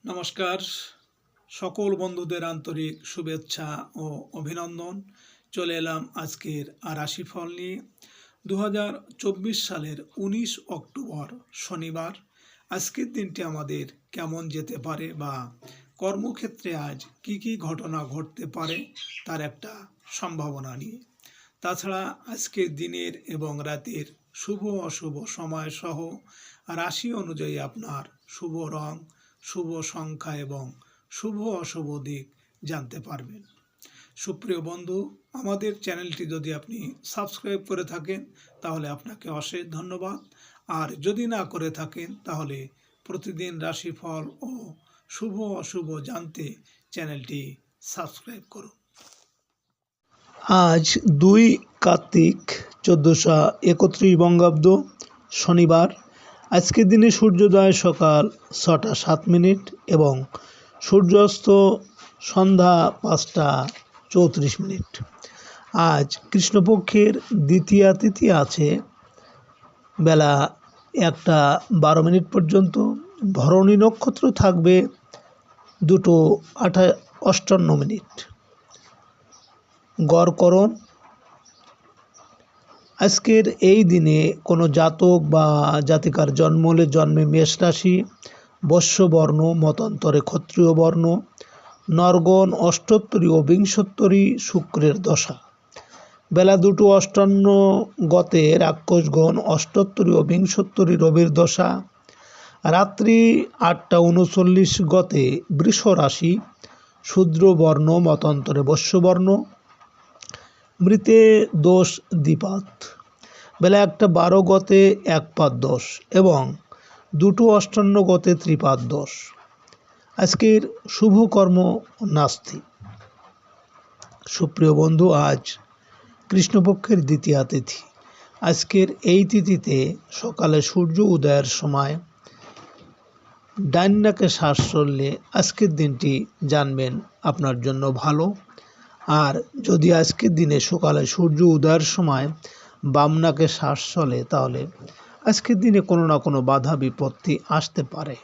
নমস্কার, সকল বন্ধুদের আন্তরিক শুভেচ্ছা ও অভিনন্দন। চলে এলাম আজকের রাশিফল নিয়ে। 2024 সালের 19 অক্টোবর শনিবার। আজকের দিনটি আমাদের কেমন যেতে পারে বা কর্মক্ষেত্রে আজ কি ঘটনা ঘটতে পারে তার একটা সম্ভাবনা নিয়ে। তাছাড়া আজকের দিনের এবং রাতের শুভ অশুভ সময় সহ রাশি অনুযায়ী আপনার শুভ রং, শুভ সংখ্যা এবং শুভ অশুভ দিক জানতে পারবেন। সুপ্রিয় বন্ধু, আমাদের চ্যানেলটি যদি আপনি সাবস্ক্রাইব করে থাকেন তাহলে আপনাকে অশেষ ধন্যবাদ। আর যদি না করে থাকেন তাহলে প্রতিদিন রাশিফল ও শুভ অশুভ জানতে চ্যানেলটি সাবস্ক্রাইব করুন। আজ 2 কার্তিক 1431 বঙ্গাব্দ শনিবার। আজকের দিনে সূর্যোদয় সকাল 6টা 7 মিনিট এবং সূর্যাস্ত সন্ধ্যা 5টা 34 মিনিট। আজ কৃষ্ণপক্ষের দ্বিতীয়া তিথি আছে বেলা 1টা 12 মিনিট পর্যন্ত। ভরণী নক্ষত্র থাকবে 2টো 58 মিনিট। গড়করণ। আজকের এই দিনে কোনো জাতক বা জাতিকার জন্ম হলে জন্মে মেষ রাশি, বৈশ্যবর্ণ, মতান্তরে ক্ষত্রিয় বর্ণ, নরগণ অষ্টোত্তরী ও বিংশোত্তরী শুক্রের দশা। বেলা 2:58 গতে রাক্ষসগণ অষ্টোত্তরী ও বিংশোত্তরী রবির দশা। রাত্রি 8:39 গতে বৃষ রাশি, শূদ্রবর্ণ, মতান্তরে বৈশ্যবর্ণ, মৃতে দোষ দ্বিপাত। বেলা 1:12 গতে একপাত দোষ এবং 2:58 গতে ত্রিপাত দোষ। আজকের শুভকর্ম নাস্তি। সুপ্রিয় বন্ধু, আজ কৃষ্ণপক্ষের দ্বিতীয়া তিথি। আজকের এই তিথিতে সকালে সূর্য উদয়ের সময় ডান নাকে শ্বাস চললে আজকের দিনটি জানবেন আপনার জন্য ভালো। আর যদি আজকের দিনে সকালে সূর্য উদয়ের সময় বাম নাকে শ্বাস চলে তাহলে আজকের দিনে কোনো না কোনো বাধা বিপত্তি আসতে পারে।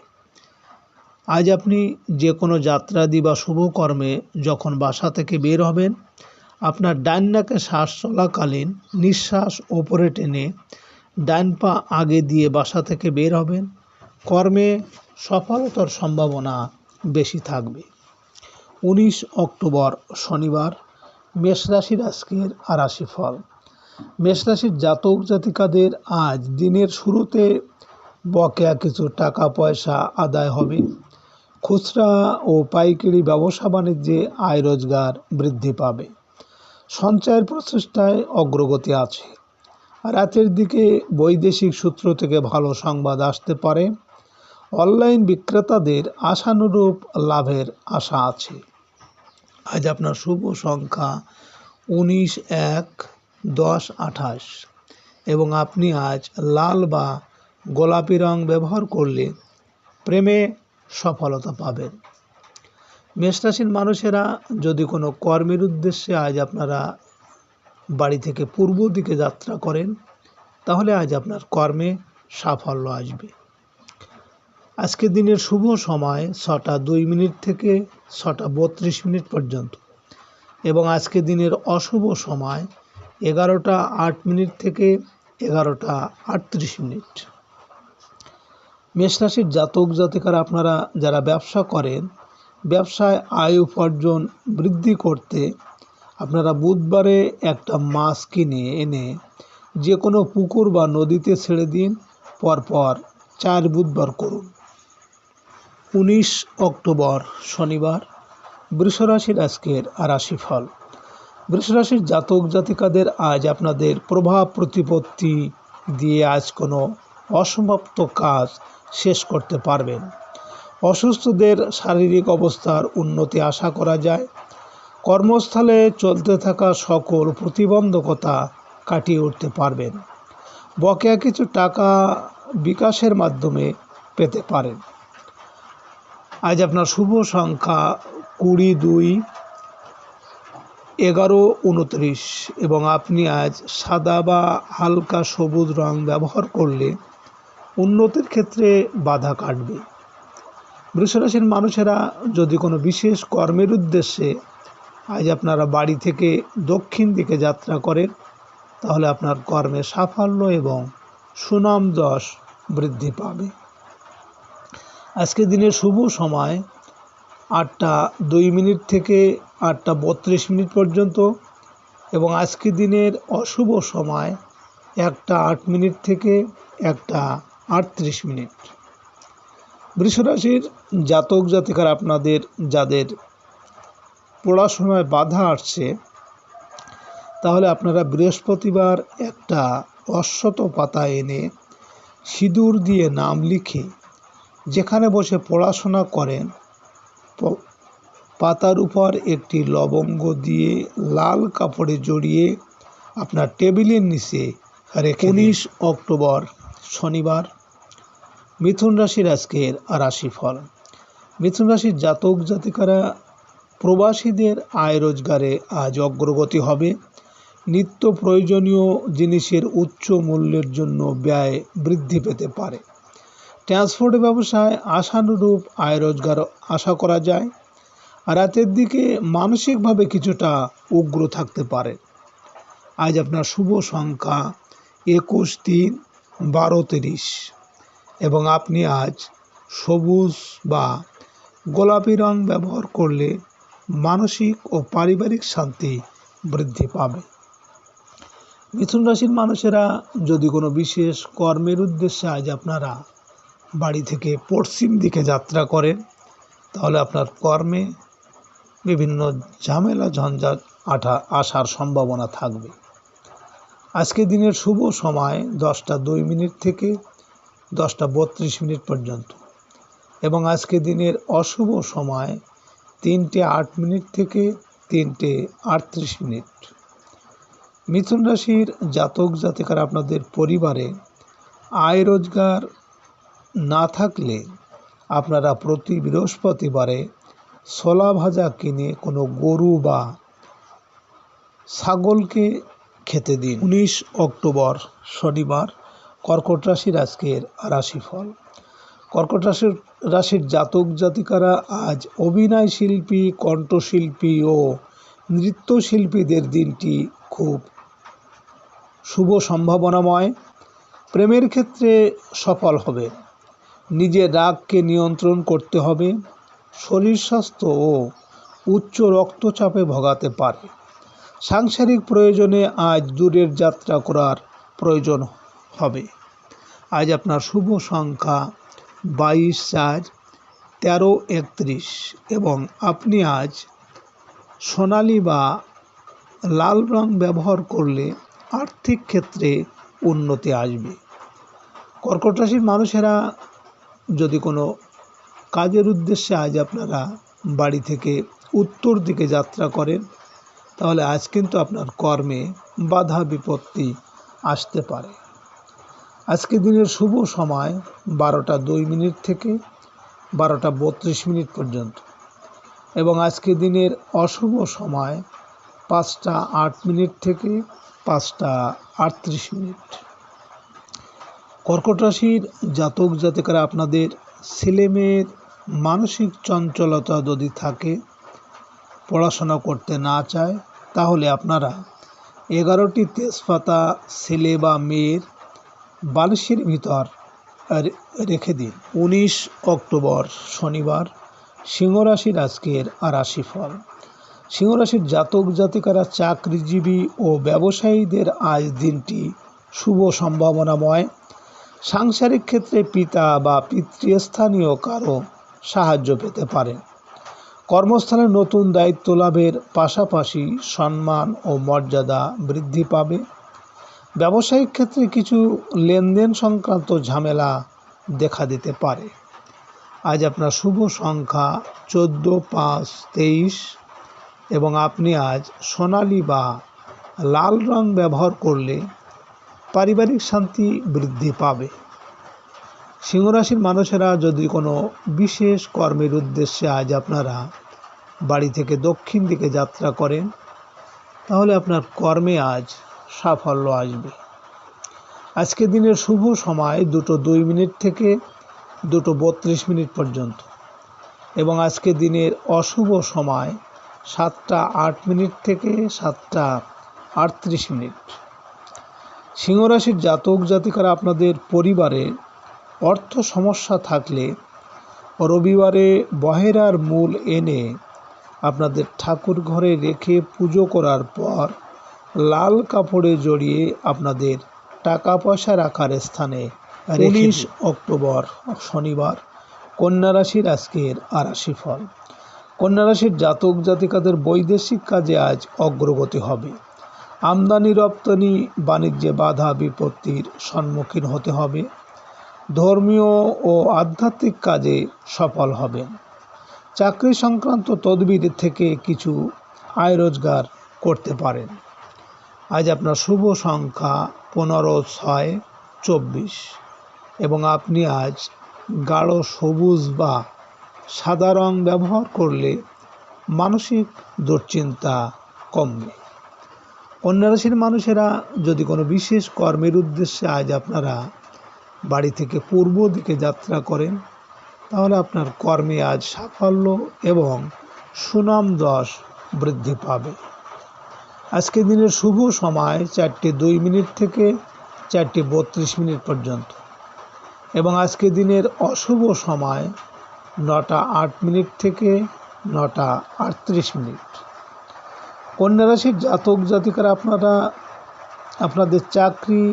আজ আপনি যে কোনো যাত্রাদি বা শুভকর্মে যখন বাসা থেকে বের হবেন, আপনার ডান নাকে শ্বাস চলাকালীন নিঃশ্বাস ওপরে টেনে ডান পা আগে দিয়ে বাসা থেকে বের হবেন। কর্মে সফলতার সম্ভাবনা বেশি থাকবে। 19 অক্টোবর শনিবার। মেষ রাশির আজকের রাশিফল। মেষ রাশির জাতক জাতিকাদের আজ দিনের শুরুতে বকেয়া কিছু টাকা পয়সা আদায় হবে। খুচরা ও পাইকারি ব্যবসা বাণিজ্যে আয় রোজগার বৃদ্ধি পাবে। সঞ্চয়ের প্রচেষ্টায় অগ্রগতি আছে। রাতের দিকে বৈদেশিক সূত্র থেকে ভালো সংবাদ আসতে পারে। অনলাইন বিক্রেতাদের আশানুরূপ লাভের আশা আছে। আজ আপনার শুভ সংখ্যা 19, 1, 10, 28 এবং আপনি আজ লাল বা গোলাপি রং ব্যবহার করলে প্রেমে সফলতা পাবেন। মেষ রাশির মানুষেরা যদি কোনো কর্মের উদ্দেশ্যে আজ আপনারা বাড়ি থেকে পূর্ব দিকে যাত্রা করেন তাহলে আজ আপনার কর্মে সাফল্য আসবে। আজকের দিনের শুভ সময় 6টা 2 মিনিট থেকে 6টা 32 মিনিট পর্যন্ত এবং আজকের দিনের অশুভ সময় 11টা 8 মিনিট থেকে 11টা 38 মিনিট। মেষ রাশির জাতক জাতিকারা আপনারা যারা ব্যবসা করেন, ব্যবসায় আয় উপার্জন বৃদ্ধি করতে আপনারা বুধবারে একটা মাছ কিনে এনে যে কোনো পুকুর বা নদীতে ছেড়ে দিন। পরপর 4 বুধবার করুন। 19 অক্টোবর শনিবার। বৃষরাশির আজকের রাশিফল। বৃষরাশির জাতক জাতিকাদের আজ আপনাদের প্রভাব প্রতিপত্তি দিয়ে আজ কোনো অসমাপ্ত কাজ শেষ করতে পারবেন। অসুস্থদের শারীরিক অবস্থার উন্নতি আশা করা যায়। কর্মস্থলে চলতে থাকা সকল প্রতিবন্ধকতা কাটিয়ে উঠতে পারবেন। বকেয়া কিছু টাকা বিকাশের মাধ্যমে পেতে পারেন। আজ আপনার শুভ সংখ্যা 20, 2, 11, 29 এবং আপনি আজ সাদা বা হালকা সবুজ রং ব্যবহার করলে উন্নতির ক্ষেত্রে বাধা কাটবে। বৃষরাশির মানুষেরা যদি কোনো বিশেষ কর্মের উদ্দেশ্যে আজ আপনারা বাড়ি থেকে দক্ষিণ দিকে যাত্রা করেন, তাহলে আপনার কর্মে সাফল্য এবং সুনাম যশ বৃদ্ধি পাবে। আজকে দিনের শুভ সময় 8টা 2 থেকে 8টা 32 পর্যন্ত এবং আজকে দিনের অশুভ সময় 1টা 8 থেকে 1টা 38। বৃষরাশির জাতক জাতিকার আপনাদের যাদের পড়াশোনায় বাধা আসছে, তাহলে আপনারা বৃহস্পতিবার একটা অশ্বত পাতা এনে সিঁদুর দিয়ে নাম লিখে যেখানে বসে পড়াশোনা করেন, পাতার উপর একটি লবঙ্গ দিয়ে লাল কাপড়ে জড়িয়ে আপনার টেবিলের নিচে রেখে 19 অক্টোবর শনিবার। মিথুন রাশির আজকের রাশিফল। মিথুন রাশির জাতক জাতিকারা প্রবাসীদের আয় রোজগারে আজ অগ্রগতি হবে। নিত্য প্রয়োজনীয় জিনিসের উচ্চ মূল্যের জন্য ব্যয় বৃদ্ধি পেতে পারে। ট্রান্সপোর্ট ব্যবসায় আশানুরূপ আয় রোজগার আশা করা যায়। রাতের দিকে মানসিকভাবে কিছুটা উগ্র থাকতে পারে। আজ আপনার শুভ সংখ্যা 21, 3, 12, 30 এবং আপনি আজ সবুজ বা গোলাপি রং ব্যবহার করলে মানসিক ও পারিবারিক শান্তি বৃদ্ধি পাবে। মিথুন রাশির মানুষেরা যদি কোনো বিশেষ কর্মের উদ্দেশ্যে আজ আপনারা বাড়ি থেকে পশ্চিম দিকে যাত্রা করেন, তাহলে আপনার কর্মে বিভিন্ন ঝামেলা ঝঞ্ঝাট আসার সম্ভাবনা থাকবে। আজকে দিনের শুভ সময় 10টা 2 থেকে 10টা 32 পর্যন্ত এবং আজকে দিনের অশুভ সময় 3টে 8 থেকে 3টে 38। মিথুন রাশির জাতক জাতিকারা আপনাদের পরিবারে আয় রোজগার না থাকলে আপনারা প্রতি বৃহস্পতিবারে ছোলা ভাজা কিনে কোনো গরু বা ছাগলকে খেতে দিন। 19 অক্টোবর শনিবার। কর্কট রাশির আজকের রাশিফল। কর্কট রাশির জাতক জাতিকারা আজ অভিনয় শিল্পী, কণ্ঠশিল্পী ও নৃত্যশিল্পীদের দিনটি খুব শুভ সম্ভাবনাময়। প্রেমের ক্ষেত্রে সফল হবে। নিজের রাগকে নিয়ন্ত্রণ করতে হবে। শরীর স্বাস্থ্য ও উচ্চ রক্তচাপে ভোগাতে পারে। সাংসারিক প্রয়োজনে আজ দূরের যাত্রা করার প্রয়োজন হবে। আজ আপনার শুভ সংখ্যা 22, 4, 13, 31 এবং আপনি আজ সোনালি বা লাল রং ব্যবহার করলে আর্থিক ক্ষেত্রে উন্নতি আসবে। কর্কট রাশির মানুষেরা যদি কোনো কাজের উদ্দেশ্যে আজ আপনারা বাড়ি থেকে উত্তর দিকে যাত্রা করেন, তাহলে আজ কিন্তু আপনার কর্মে বাধা বিপত্তি আসতে পারে। আজকে দিনের শুভ সময় 12টা 2 থেকে 12টা 32 পর্যন্ত এবং আজকে দিনের অশুভ সময় 5টা 8 থেকে 5টা 38। কর্কট রাশির জাতক জাতিকারা আপনাদের ছেলেমেয়ের মানসিক চঞ্চলতা যদি থাকে, পড়াশোনা করতে না চায়, তাহলে আপনারা 11টি তেজপাতা ছেলে বা মেয়ের বালিশের ভিতর রেখে দিন। 19 অক্টোবর শনিবার। সিংহ রাশির আজকের রাশিফল। সিংহ রাশির জাতক জাতিকারা চাকরিজীবী ও ব্যবসায়ীদের আজ দিনটি শুভ সম্ভাবনাময়। সাংসারিক ক্ষেত্রে পিতা বা পিতৃস্থানীয় কারো সাহায্য পেতে পারেন। কর্মস্থলে নতুন দায়িত্ব লাভের পাশাপাশি সম্মান ও মর্যাদা বৃদ্ধি পাবে। ব্যবসায়িক ক্ষেত্রে কিছু লেনদেন সংক্রান্ত ঝামেলা দেখা দিতে পারে। আজ আপনার শুভ সংখ্যা 14, 5, 23 এবং আপনি আজ সোনালি বা লাল রং ব্যবহার করলে পারিবারিক শান্তি বৃদ্ধি পাবে। সিংহ রাশির মানুষেরা যদি কোনো বিশেষ কর্মের উদ্দেশ্যে আজ আপনারা বাড়ি থেকে দক্ষিণ দিকে যাত্রা করেন, তাহলে আপনার কর্মে আজ সাফল্য আসবে। আজকে দিনের শুভ সময় 2টো 2 থেকে 2টো 32 পর্যন্ত এবং আজকে দিনের অশুভ সময় 7:08 থেকে 7:38। সিংহ রাশির জাতক জাতিকারা, আপনাদের পরিবারে অর্থ সমস্যা থাকলে রবিবারে বহেরার মূল এনে আপনাদের ঠাকুর ঘরে রেখে পুজো করার পর লাল কাপড়ে জড়িয়ে আপনাদের টাকা পয়সা রাখার স্থানে 19 অক্টোবর শনিবার কন্যা রাশির আজকের রাশিফল। কন্যা রাশির জাতক জাতিকাদের বৈদেশিক কাজে আজ অগ্রগতি হবে। আমদানি রপ্তানি বাণিজ্যে বাধা বিপত্তির সম্মুখীন হতে হবে। ধর্মীয় ও আধ্যাত্মিক কাজে সফল হবেন। চাকরি সংক্রান্ত তদবির থেকে কিছু আয় রোজগার করতে পারেন। আজ আপনার শুভ সংখ্যা 15, 6, 24 এবং আপনি আজ গাঢ় সবুজ বা সাদা রং ব্যবহার করলে মানসিক দুশ্চিন্তা কমবে। কন্যা রাশির মানুষেরা যদি কোনো বিশেষ কর্মের উদ্দেশ্যে আজ আপনারা বাড়ি থেকে পূর্ব দিকে যাত্রা করেন, তাহলে আপনার কর্মে আজ সাফল্য এবং সুনাম যশ বৃদ্ধি পাবে। আজকের দিনের শুভ সময় 4:02 থেকে 4:32 পর্যন্ত এবং আজকের দিনের অশুভ সময় 9:08 থেকে 9:38। কন্যা রাশির জাতক জাতিকারা, আপনারা আপনাদের চাকরি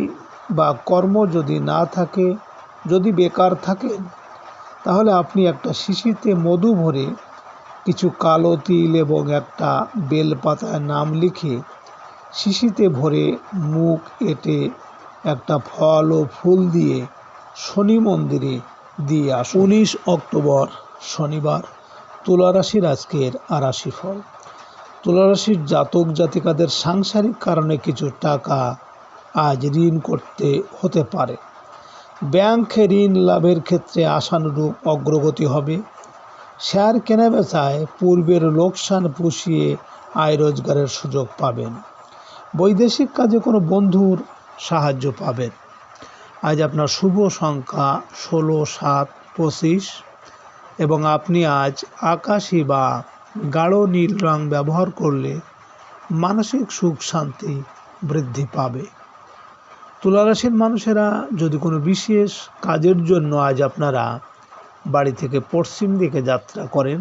বা কর্ম যদি না থাকে, যদি বেকার থাকেন, তাহলে আপনি একটা শিশিতে মধু ভরে কিছু কালো তিল এবং একটা বেলপাতায় নাম লিখে শিশিতে ভরে মুখ এঁটে একটা ফল ও ফুল দিয়ে শনি মন্দিরে দিয়ে আসুন। 19 অক্টোবর শনিবার তুলা রাশির আজকের রাশিফল। তুলা রাশির জাতক জাতিকাদের সাংসারিক কারণে কিছু টাকা আজ ঋণ করতে হতে পারে। ব্যাংকে ঋণ লাভের ক্ষেত্রে আশানুরূপ অগ্রগতি হবে। শেয়ার কেনাবেচায় পূর্বের লোকসান পুষিয়ে আয় রোজগারের সুযোগ পাবেন। বৈদেশিক কাজে কোনো বন্ধুর সাহায্য পাবেন। আজ আপনার শুভ সংখ্যা 16, 7, 25 এবং আপনি আজ আকাশী বা গাঢ় নীল রং ব্যবহার করলে মানসিক সুখ শান্তি বৃদ্ধি পাবে। তুলা রাশির মানুষেরা যদি কোনো বিশেষ কাজের জন্য আজ আপনারা বাড়ি থেকে পশ্চিম দিকে যাত্রা করেন,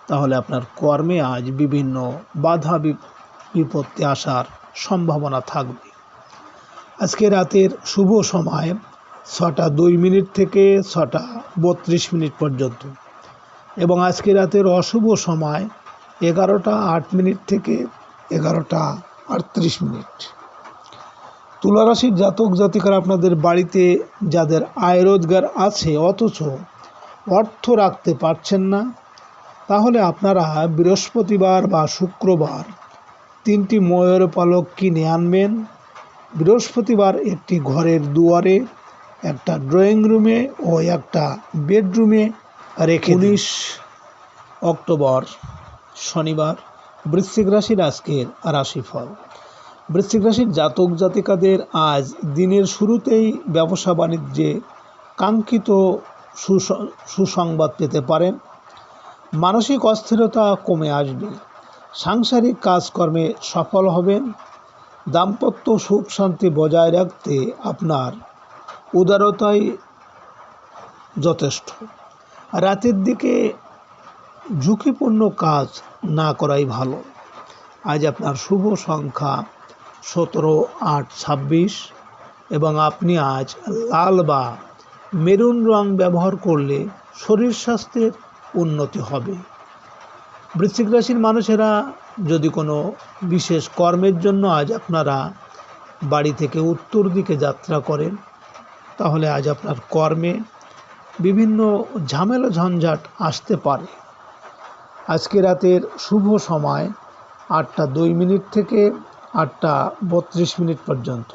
তাহলে আপনার কর্মে আজ বিভিন্ন বাধা বিপত্তি আসার সম্ভাবনা থাকবে। আজকে রাতের শুভ সময় 6:02 থেকে 6:32 পর্যন্ত এবং আজকে রাতের অশুভ সময় 11:08 থেকে 11:38। তুলা রাশির জাতক জাতিকারা, আপনাদের বাড়িতে যাদের আয় রোজগার আছে অথচ অর্থ রাখতে পারছেন না, তাহলে আপনারা বৃহস্পতিবার বা শুক্রবার 3টি ময়ূর পালক কিনে আনবেন। বৃহস্পতিবার একটি ঘরের দুয়ারে, একটা ড্রয়িং রুমে ও একটা বেডরুমে রেখে 19 অক্টোবর শনিবার বৃশ্চিক রাশির আজকের রাশিফল। বৃশ্চিক রাশির জাতক জাতিকাদের আজ দিনের শুরুতেই ব্যবসা বাণিজ্যে কাঙ্ক্ষিত সুসংবাদ পেতে পারেন। মানসিক অস্থিরতা কমে আসবে। সাংসারিক কাজকর্মে সফল হবেন। দাম্পত্য সুখ শান্তি বজায় রাখতে আপনার উদারতাই যথেষ্ট। রাতের দিকে ঝুঁকিপূর্ণ কাজ না করাই ভালো। আজ আপনার শুভ সংখ্যা 17, 8, 26 এবং আপনি আজ লাল বা মেরুন রং ব্যবহার করলে শরীর স্বাস্থ্যের উন্নতি হবে। বৃশ্চিক রাশির মানুষেরা যদি কোনো বিশেষ কর্মের জন্য আজ আপনারা বাড়ি থেকে উত্তর দিকে যাত্রা করেন, তাহলে আজ আপনার কর্মে বিভিন্ন ঝামেলা ঝঞ্ঝাট আসতে পারে। আজকে রাতের শুভ সময় 8:02 থেকে 8:32 পর্যন্ত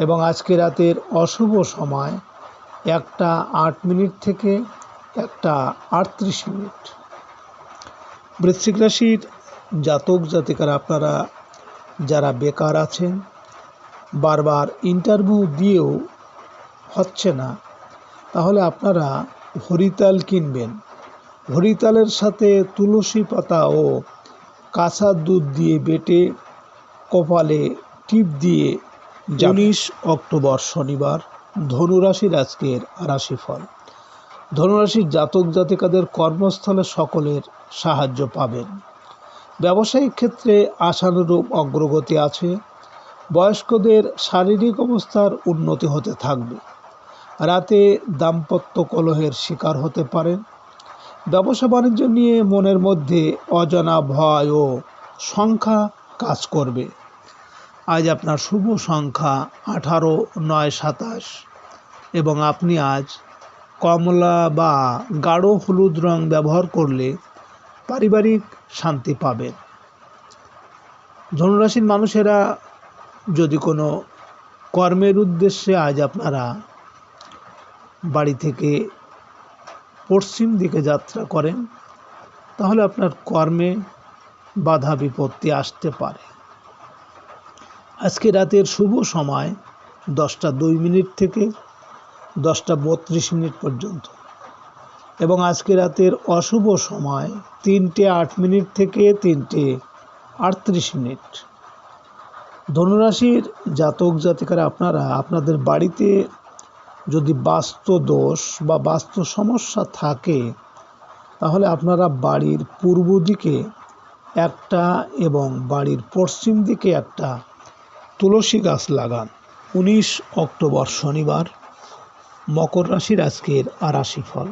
এবং আজকে রাতের অশুভ সময় 1:08 থেকে 1:38। বৃশ্চিক রাশির জাতক জাতিকারা, আপনারা যারা বেকার আছেন, বারবার ইন্টারভিউ দিয়েও হচ্ছে না, তাহলে আপনারা হরিতাল কিনবেন হরিতালের সাথে তুলসী পাতা ও কাঁচা দুধ দিয়ে বেটে কপালে টিপ দিয়ে 19 অক্টোবর শনিবার ধনুরাশির আজকের রাশিফল। ধনুরাশির জাতক জাতিকাদের কর্মস্থলে সকলের সাহায্য পাবেন। ব্যবসায়িক ক্ষেত্রে আশানুরূপ অগ্রগতি আছে। বয়স্কদের শারীরিক অবস্থার উন্নতি হতে থাকবে। রাতে দাম্পত্য কলহের শিকার হতে পারেন। ব্যবসা বাণিজ্য নিয়ে মনের মধ্যে অজানা ভয় ও সংখ্যা কাজ করবে। আজ আপনার শুভ সংখ্যা 18, 9, 27 এবং আপনি আজ কমলা বা গাঢ় হলুদ রং ব্যবহার করলে পারিবারিক শান্তি পাবেন। ধনুরাশির মানুষেরা যদি কোনো কর্মের উদ্দেশ্যে আজ আপনারা বাড়ি থেকে পশ্চিম দিকে যাত্রা করেন, তাহলে আপনার কর্মে বাধা বিপত্তি আসতে পারে। আজকে রাতের শুভ সময় 10টা 2 থেকে 10টা 32 পর্যন্ত এবং আজকে রাতের অশুভ সময় 3টে 8 থেকে 3টে 38। ধনুরাশির জাতক জাতিকারা আপনারা আপনাদের বাড়িতে যদি বাস্তু দোষ বা বাস্তু সমস্যা থাকে, তাহলে আপনারা বাড়ির পূর্ব দিকে একটা এবং বাড়ির পশ্চিম দিকে একটা তুলসী গাছ লাগান। 19 অক্টোবর শনিবার মকর রাশির আজকের রাশিফল।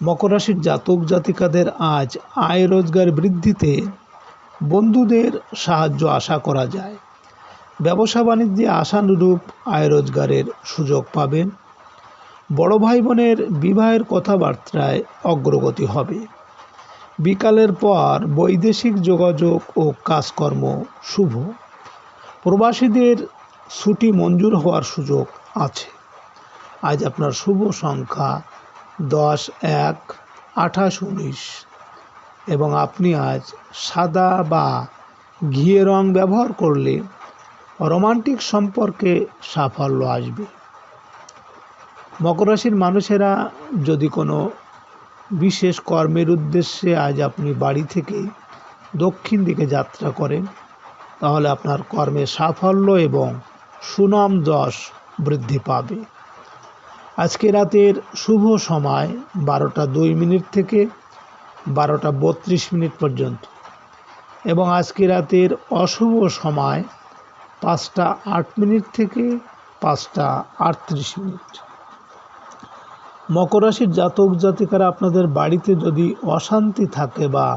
মকর রাশির জাতক জাতিকাদের আজ আয় রোজগার বৃদ্ধিতে বন্ধুদের সাহায্য আশা করা যায়। ব্যবসা বাণিজ্যে আশানুরূপ আয় রোজগারের সুযোগ পাবেন। বড় ভাই বোনের বিবাহের কথাবার্তায় অগ্রগতি হবে। বিকালের পর বৈদেশিক যোগাযোগ ও কাজকর্ম শুভ। প্রবাসীদের ছুটি মঞ্জুর হওয়ার সুযোগ আছে। আজ আপনার শুভ সংখ্যা 10, 1, 28, 19 এবং আপনি আজ সাদা বা ঘিয়ে রং ব্যবহার করলে রোমান্টিক সম্পর্কে সাফল্য আসবে। মকর রাশির মানুষেরা যদি কোনো বিশেষ কর্মের উদ্দেশ্যে আজ আপনি বাড়ি থেকে দক্ষিণ দিকে যাত্রা করেন, তাহলে আপনার কর্মে সাফল্য এবং সুনাম যশ বৃদ্ধি পাবে। আজকে রাতের শুভ সময় 12টা 2 থেকে 12টা 32 পর্যন্ত এবং আজকে রাতের অশুভ সময় 5টা 8 থেকে 5টা 38। মকর রাশির জাতক জাতিকারা আপনাদের বাড়িতে যদি অশান্তি থাকে বা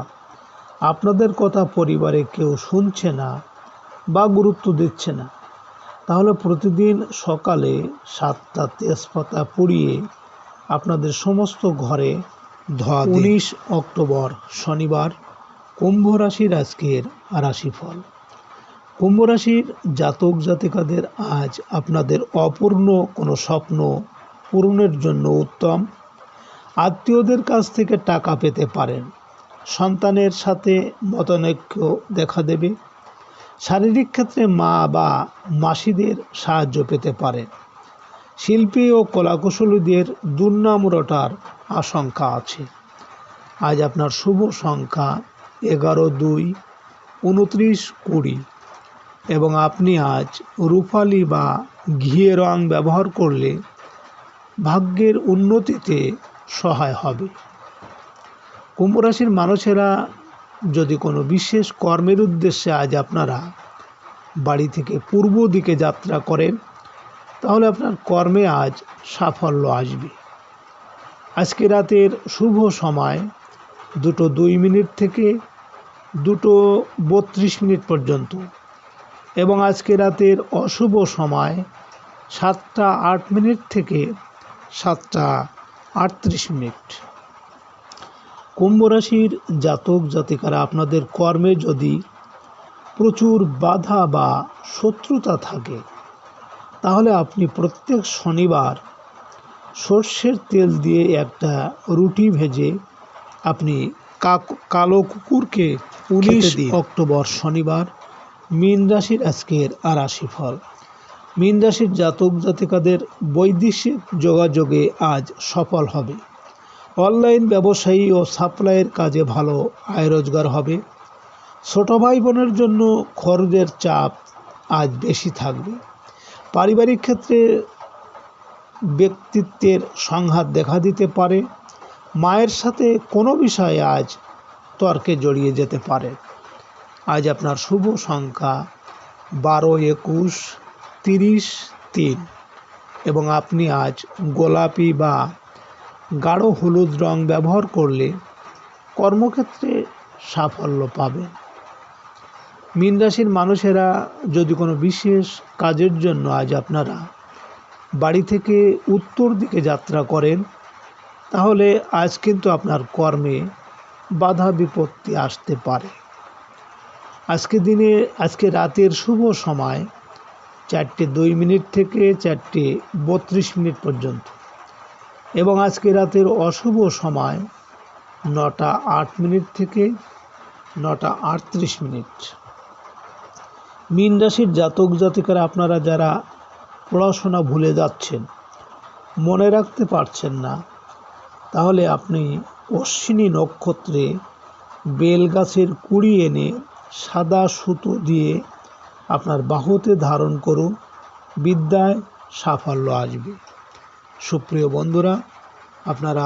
আপনাদের কথা পরিবারে কেউ শুনছে না বা গুরুত্ব দিচ্ছে না, তাহলে প্রতিদিন সকালে 7টা তেজপাতা পুড়িয়ে আপনাদের সমস্ত ঘরে ধোয়া দিন। 19 অক্টোবর শনিবার কুম্ভ রাশির আজকের রাশিফল। কুম্ভ রাশির জাতক জাতিকাদের আজ আপনাদের অপূর্ণ কোনো স্বপ্ন পূরণের জন্য উত্তম। আত্মীয়দের কাছ থেকে টাকা পেতে পারেন। সন্তানের সাথে মতানৈক্য দেখা দেবে। শারীরিক ক্ষেত্রে মা বা মাসিদের সাহায্য পেতে পারেন। শিল্পী ও কলাকুশলীদের দুর্নাম রটার আশঙ্কা আছে। আজ আপনার শুভ সংখ্যা 11, 2, 29, 20 এবং আপনি আজ রূপালি বা ঘিয়ে রং ব্যবহার করলে ভাগ্যের উন্নতিতে সহায় হবে। কুম্ভ রাশির মানুষেরা যদি কোনো বিশেষ কর্মের উদ্দেশ্যে আজ আপনারা বাড়ি থেকে পূর্ব দিকে যাত্রা করেন, তাহলে আপনার কর্মে আজ সাফল্য আসবে। আজকে রাতের শুভ সময় 2টো 2 থেকে 2টো 32 পর্যন্ত এবং আজকে রাতের অশুভ সময় 7টা 8 থেকে 7টা 38। কুম্ভ রাশির জাতক জাতিকারা আপনাদের কর্মে যদি প্রচুর বাধা বা শত্রুতা থাকে, তাহলে আপনি প্রত্যেক শনিবার সর্ষের তেল দিয়ে একটা রুটি ভেজে আপনি কালো কুকুরকে 19 অক্টোবর শনিবার মীন রাশির আজকের রাশিফল। মীন রাশির জাতক জাতিকাদের বৈদেশিক যোগাযোগে আজ সফল হবে। অনলাইন ব্যবসায়ী ও সাপ্লাইয়ের কাজে ভালো আয় রোজগার হবে। ছোট ভাই বোনের জন্য খরচের চাপ আজ বেশি থাকবে। পারিবারিক ক্ষেত্রে ব্যক্তিত্বের সংঘাত দেখা দিতে পারে। মায়ের সাথে কোনো বিষয়ে আজ তর্কে জড়িয়ে যেতে পারে। আজ আপনার শুভ সংখ্যা 12, 21, 30, 3 এবং আপনি আজ গোলাপি বা গাঢ় হলুদ রং ব্যবহার করলে কর্মক্ষেত্রে সাফল্য পাবেন। মীন রাশির মানুষেরা যদি কোনো বিশেষ কাজের জন্য আজ আপনারা বাড়ি থেকে উত্তর দিকে যাত্রা করেন, তাহলে আজ কিন্তু আপনার কর্মে বাধা বিপত্তি আসতে পারে। আজকে রাতের শুভ সময় 4:02 থেকে 4:32 পর্যন্ত এবং আজকে রাতের অশুভ সময় 9:08 থেকে 9:38। মীন রাশির জাতক জাতিকারা আপনারা যারা পড়াশোনা ভুলে যাচ্ছেন, মনে রাখতে পারছেন না, তাহলে আপনি অশ্বিনী নক্ষত্রে বেল গাছের কুড়ি এনে সাদা সুতো দিয়ে আপনার বাহুতে ধারণ করুন, বিদ্যায় সাফল্য আসবে। সুপ্রিয় বন্ধুরা, আপনারা